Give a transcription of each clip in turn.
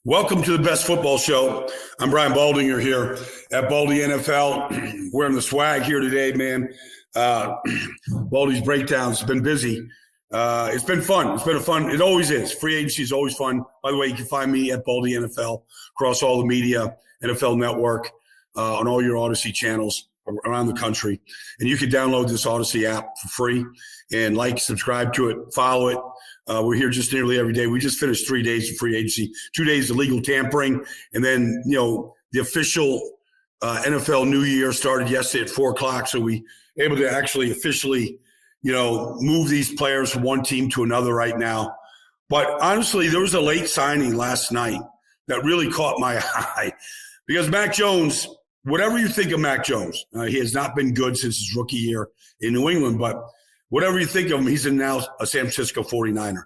Welcome to the best football show. I'm Brian Baldinger here at Baldy NFL. Wearing the swag here today, man. Baldy's breakdowns have been busy. It's been fun. It always is. Free agency is always fun. By the way, you can find me at Baldy NFL across all the media, NFL Network, on all your Odyssey channels around the country. And you can download this Odyssey app for free and subscribe to it, follow it. We're here just nearly every day. We just finished 3 days of free agency, 2 days of legal tampering. And then, the official NFL New Year started yesterday at 4:00. So we able to actually officially, move these players from one team to another right now. But honestly, there was a late signing last night that really caught my eye because Mac Jones, whatever you think of Mac Jones, he has not been good since his rookie year in New England, but whatever you think of him, he's now a San Francisco 49er.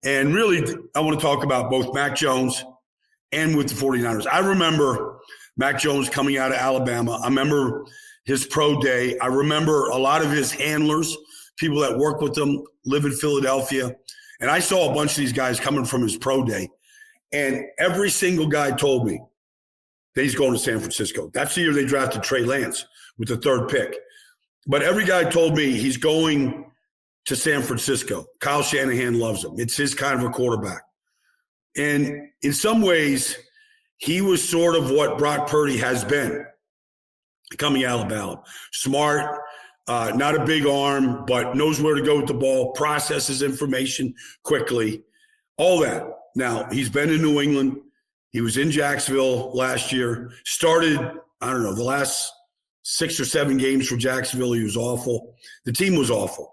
And really, I want to talk about both Mac Jones and with the 49ers. I remember Mac Jones coming out of Alabama. I remember his pro day. I remember a lot of his handlers, people that work with him, live in Philadelphia. And I saw a bunch of these guys coming from his pro day. And every single guy told me that he's going to San Francisco. That's the year they drafted Trey Lance with the 3rd pick. But every guy told me he's going to San Francisco. Kyle Shanahan loves him. It's his kind of a quarterback. And in some ways, he was sort of what Brock Purdy has been coming out of Alabama. Smart, not a big arm, but knows where to go with the ball, processes information quickly, all that. Now, he's been in New England. He was in Jacksonville last year, started, the last 6 or 7 games for Jacksonville. He was awful. The team was awful.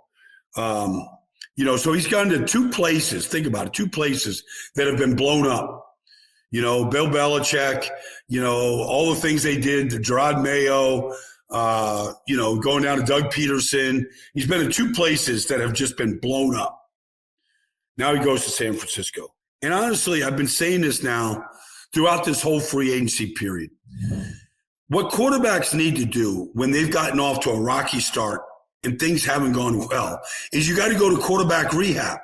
So he's gone to 2 places. Think about it, 2 places that have been blown up. Bill Belichick, all the things they did to Gerard Mayo, going down to Doug Peterson. He's been in 2 places that have just been blown up. Now he goes to San Francisco. And honestly, I've been saying this now throughout this whole free agency period. What quarterbacks need to do when they've gotten off to a rocky start and things haven't gone well is you got to go to quarterback rehab.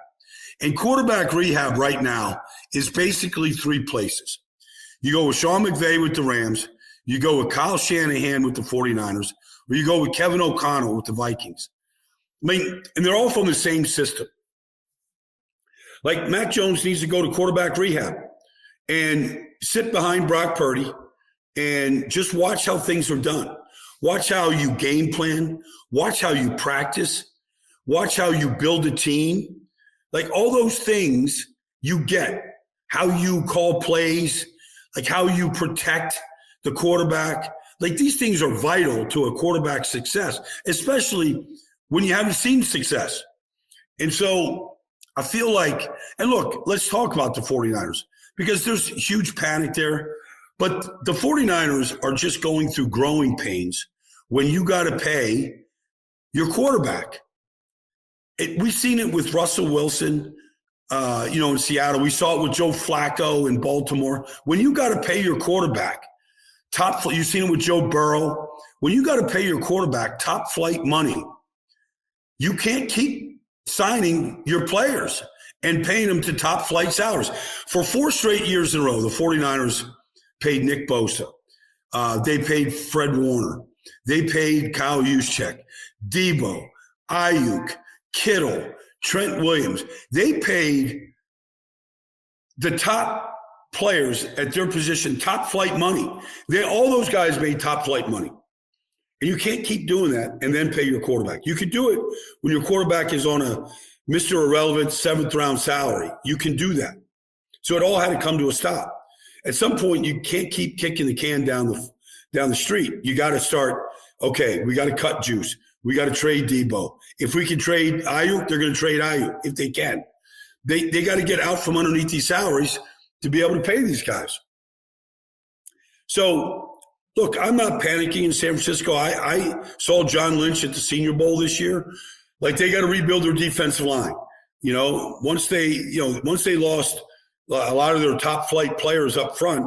And quarterback rehab right now is basically 3 places. You go with Sean McVay with the Rams, you go with Kyle Shanahan with the 49ers, or you go with Kevin O'Connell with the Vikings. And they're all from the same system. Like Mac Jones needs to go to quarterback rehab and sit behind Brock Purdy and just watch how things are done. Watch how you game plan. Watch how you practice. Watch how you build a team. Like all those things you get. How you call plays, like how you protect the quarterback. Like these things are vital to a quarterback's success, especially when you haven't seen success. And so I feel like, and look, let's talk about the 49ers because there's huge panic there. But the 49ers are just going through growing pains when you got to pay your quarterback. We've seen it with Russell Wilson, in Seattle. We saw it with Joe Flacco in Baltimore. When you got to pay your quarterback, you've seen it with Joe Burrow. When you got to pay your quarterback top flight money, you can't keep signing your players and paying them to top flight salaries. For 4 straight years in a row, the 49ers paid Nick Bosa. They paid Fred Warner. They paid Kyle Juszczyk, Debo, Ayuk, Kittle, Trent Williams. They paid the top players at their position top flight money. All those guys made top flight money. And you can't keep doing that and then pay your quarterback. You could do it when your quarterback is on a Mr. Irrelevant 7th round salary. You can do that. So it all had to come to a stop. At some point, you can't keep kicking the can down the street. You got to start, okay, we got to cut juice. We got to trade Debo. If we can trade Ayuk, they're going to trade Ayuk if they can. They got to get out from underneath these salaries to be able to pay these guys. So, look, I'm not panicking in San Francisco. I saw John Lynch at the Senior Bowl this year. Like they got to rebuild their defensive line. Once they lost a lot of their top flight players up front,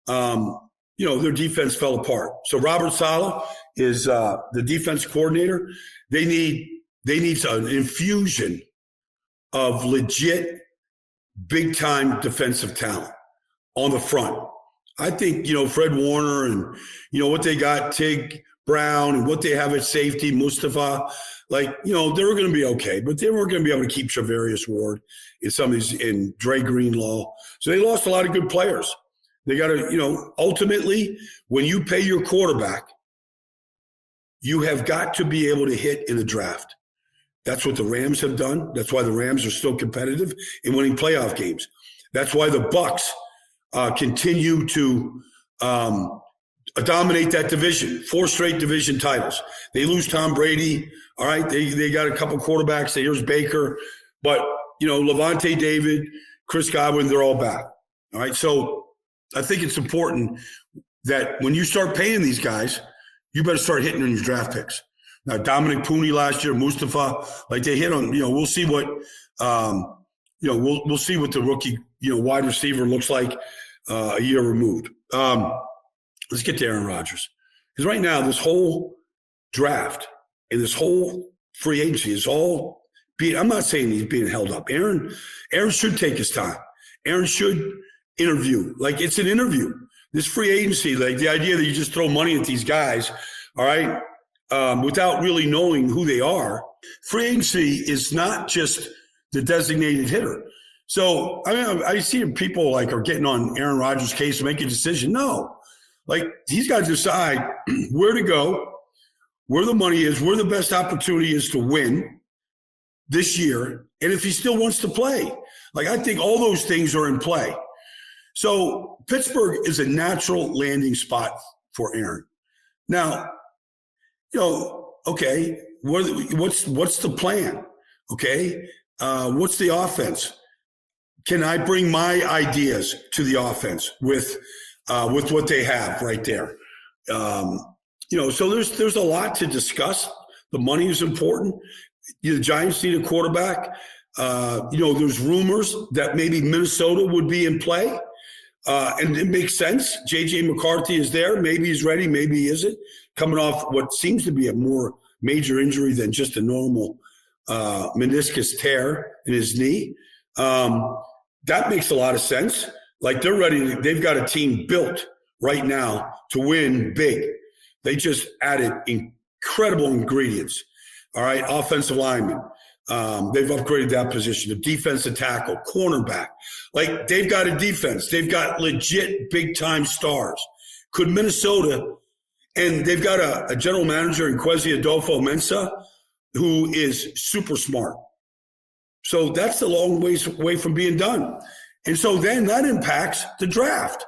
their defense fell apart. So Robert Saleh is the defense coordinator. They need an infusion of legit big-time defensive talent. on the front. I think, Fred Warner and, what they got, Tig Brown, and what they have at safety, Mustafa, they were going to be okay, but they weren't going to be able to keep Charvarius Ward and some of these, and Dre Greenlaw. So they lost a lot of good players. They got to, ultimately, when you pay your quarterback, you have got to be able to hit in the draft. That's what the Rams have done. That's why the Rams are still competitive in winning playoff games. That's why the Bucks continue to dominate that division. 4 straight division titles. They lose Tom Brady. All right, they got a couple quarterbacks. Here's Baker, but Levante David, Chris Godwin, they're all back. All right, so I think it's important that when you start paying these guys, you better start hitting on your draft picks. Now, Dominic Pooney last year, Mustafa, they hit on. We'll see what we'll see what the rookie wide receiver looks like a year removed. Let's get to Aaron Rodgers, because right now this whole draft and this whole free agency is all being. I'm not saying he's being held up. Aaron should take his time. Aaron should interview. It's an interview. This free agency, the idea that you just throw money at these guys, all right, without really knowing who they are. Free agency is not just the designated hitter. So I see people are getting on Aaron Rodgers' case to make a decision. No, he's got to decide where to go, where the money is, where the best opportunity is to win this year, and if he still wants to play. I think all those things are in play. So Pittsburgh is a natural landing spot for Aaron. Now, okay, what's the plan? Okay, what's the offense? Can I bring my ideas to the offense with what they have right there? So there's a lot to discuss. The money is important. The Giants need a quarterback. There's rumors that maybe Minnesota would be in play. And it makes sense. J.J. McCarthy is there. Maybe he's ready. Maybe he isn't. Coming off what seems to be a more major injury than just a normal meniscus tear in his knee. That makes a lot of sense. They're ready. They've got a team built right now to win big. They just added incredible ingredients. All right, offensive linemen. They've upgraded that position. The defensive tackle, cornerback. They've got a defense. They've got legit big-time stars. Could Minnesota, and they've got a general manager in Kwesi Adolfo-Mensah who is super smart. So that's a long ways away from being done. And so then that impacts the draft.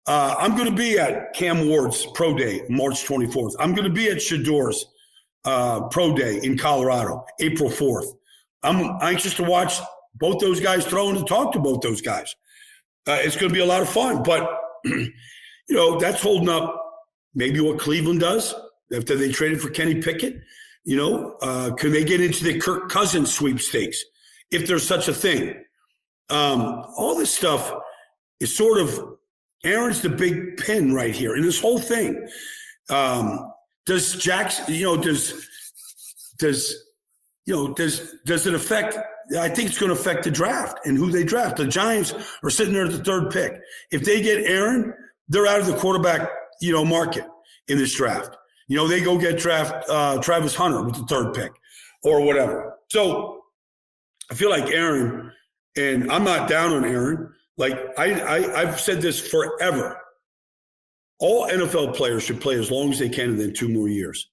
I'm going to be at Cam Ward's Pro Day, March 24th. I'm going to be at Shador's Pro Day in Colorado, April 4th. I'm anxious to watch both those guys throw and to talk to both those guys. It's going to be a lot of fun, but that's holding up maybe what Cleveland does after they traded for Kenny Pickett. Can they get into the Kirk Cousins sweepstakes if there's such a thing? All this stuff is sort of Aaron's the big pin right here in this whole thing. Does Jackson, does it affect? I think it's going to affect the draft and who they draft. The Giants are sitting there at the 3rd pick. If they get Aaron, they're out of the quarterback, market in this draft. They go get Travis Hunter with the 3rd pick or whatever. So I feel like Aaron, and I'm not down on Aaron. I've said this forever. All NFL players should play as long as they can and then 2 more years.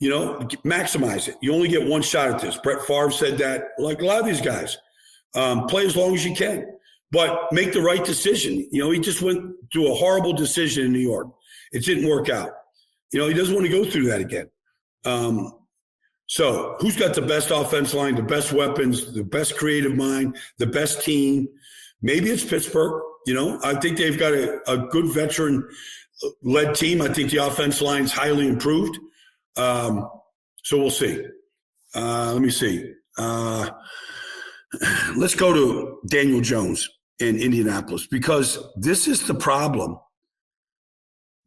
Maximize it. You only get one shot at this. Brett Favre said that. A lot of these guys, play as long as you can, but make the right decision. He just went through a horrible decision in New York. It didn't work out. He doesn't want to go through that again. So who's got the best offensive line, the best weapons, the best creative mind, the best team? Maybe it's Pittsburgh. I think they've got a good veteran-led team. I think the offensive line is highly improved. So we'll see. Let me see. Let's go to Daniel Jones in Indianapolis, because this is the problem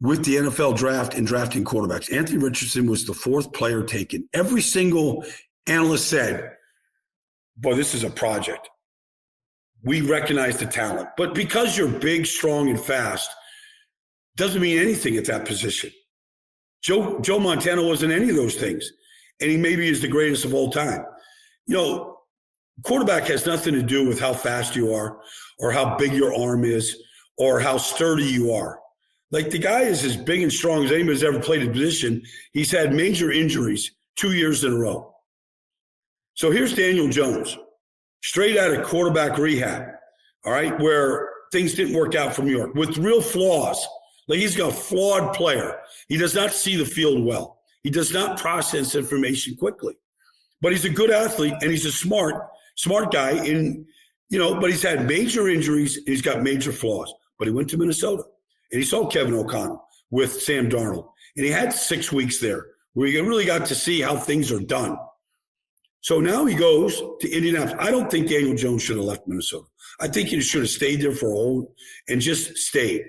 with the NFL draft and drafting quarterbacks. Anthony Richardson was the 4th player taken. Every single analyst said, boy, this is a project. we recognize the talent. But because you're big, strong, and fast, doesn't mean anything at that position. Joe Montana wasn't any of those things, and he maybe is the greatest of all time. Quarterback has nothing to do with how fast you are or how big your arm is or how sturdy you are. Like, the guy is as big and strong as anybody's ever played a position. He's had major injuries 2 years in a row. So here's Daniel Jones, straight out of quarterback rehab, all right, where things didn't work out for New York, with real flaws. Like, he's got a flawed player. He does not see the field well. He does not process information quickly. But he's a good athlete, and he's a smart guy. But he's had major injuries, and he's got major flaws. But he went to Minnesota, and he saw Kevin O'Connell with Sam Darnold. And he had 6 weeks there where he really got to see how things are done. So now he goes to Indianapolis. I don't think Daniel Jones should have left Minnesota. I think he should have stayed there for a whole and just stayed.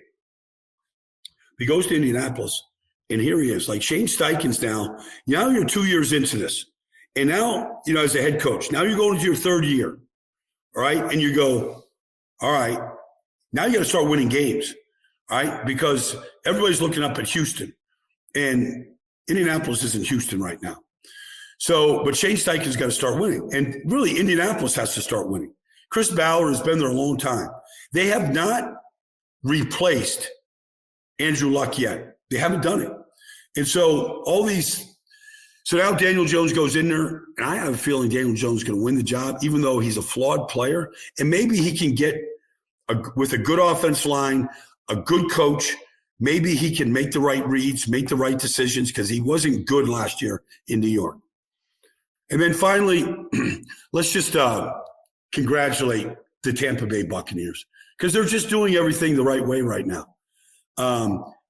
He goes to Indianapolis, and here he is. Like, Shane Steichen's now you're 2 years into this. And now, as a head coach, now you're going into your third year, all right? And you go, all right, now you got to start winning games, all right? Because everybody's looking up at Houston, and Indianapolis isn't Houston right now. So, but Shane Steichen's got to start winning. And really, Indianapolis has to start winning. Chris Ballard has been there a long time. They have not replaced Andrew Luck yet. They haven't done it. And so so now Daniel Jones goes in there, and I have a feeling Daniel Jones is going to win the job, even though he's a flawed player. And maybe he can get, with a good offense line, a good coach, maybe he can make the right reads, make the right decisions, because he wasn't good last year in New York. And then finally, let's just congratulate the Tampa Bay Buccaneers, because they're just doing everything the right way right now.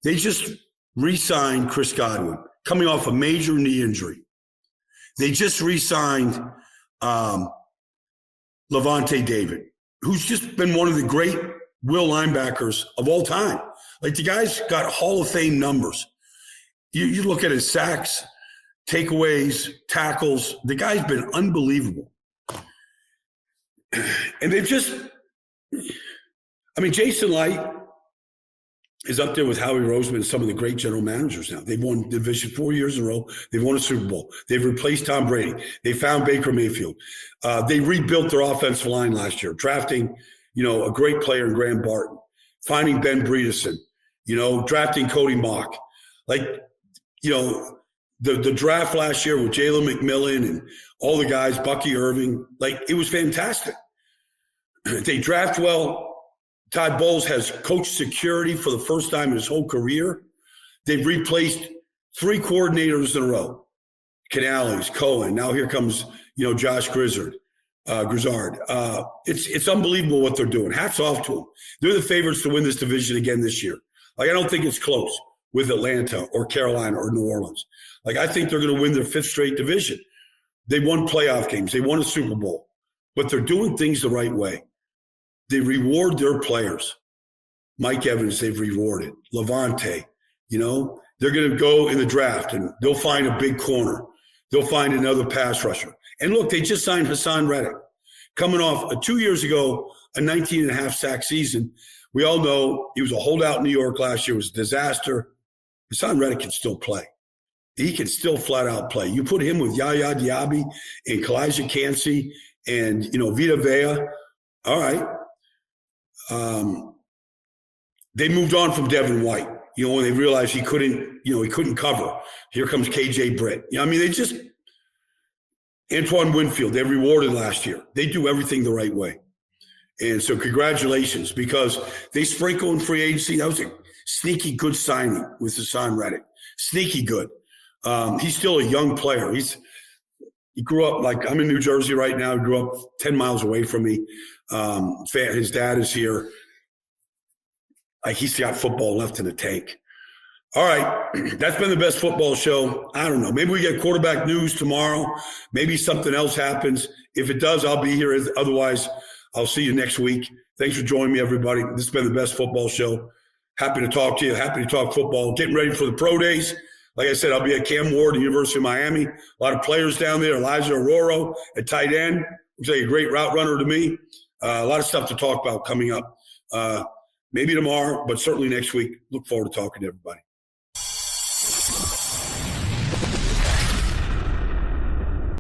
They just re-signed Chris Godwin, coming off a major knee injury. They just re-signed Levante David, who's just been one of the great will linebackers of all time. Like, the guy's got Hall of Fame numbers. You look at his sacks, takeaways, tackles. The guy's been unbelievable. And Jason Light is up there with Howie Roseman and some of the great general managers now. They've won Division 4 years in a row. They've won a Super Bowl. They've replaced Tom Brady. They found Baker Mayfield. They rebuilt their offensive line last year, drafting, a great player in Graham Barton, finding Ben Bredeson, drafting Cody Mock. The draft last year with Jalen McMillan and all the guys, Bucky Irving, it was fantastic. They draft well. Todd Bowles has coached security for the first time in his whole career. They've replaced 3 coordinators in a row. Canales, Cohen. Now here comes, Josh Grizzard. It's unbelievable what they're doing. Hats off to them. They're the favorites to win this division again this year. I don't think it's close with Atlanta or Carolina or New Orleans. I think they're going to win their 5th straight division. They won playoff games. They won a Super Bowl. But they're doing things the right way. They reward their players. Mike Evans, they've rewarded. Levante, they're going to go in the draft and they'll find a big corner. They'll find another pass rusher. And look, they just signed Hassan Reddick, coming off 2 years ago, a 19.5 sack season. We all know he was a holdout in New York last year. It was a disaster. Hassan Reddick can still play. He can still flat out play. You put him with Yaya Diaby and Kalijah Kancey and, Vita Vea. All right. They moved on from Devin White, when they realized he couldn't cover. Here comes KJ Britt. Antoine Winfield, they rewarded last year. They do everything the right way. And so congratulations, because they sprinkle in free agency. That was a sneaky good signing with Hassan Reddick. Sneaky good. He's still a young player. He grew up, I'm in New Jersey right now. He grew up 10 miles away from me. His dad is here. He's got football left in the tank. All right. That's been the best football show. I don't know. Maybe we get quarterback news tomorrow. Maybe something else happens. If it does, I'll be here. Otherwise, I'll see you next week. Thanks for joining me, everybody. This has been the best football show. Happy to talk to you. Happy to talk football. Getting ready for the pro days. Like I said, I'll be at Cam Ward, the University of Miami. A lot of players down there. Elijah Aroro at tight end. Looks like a great route runner to me. A lot of stuff to talk about coming up. Maybe tomorrow, but certainly next week. Look forward to talking to everybody.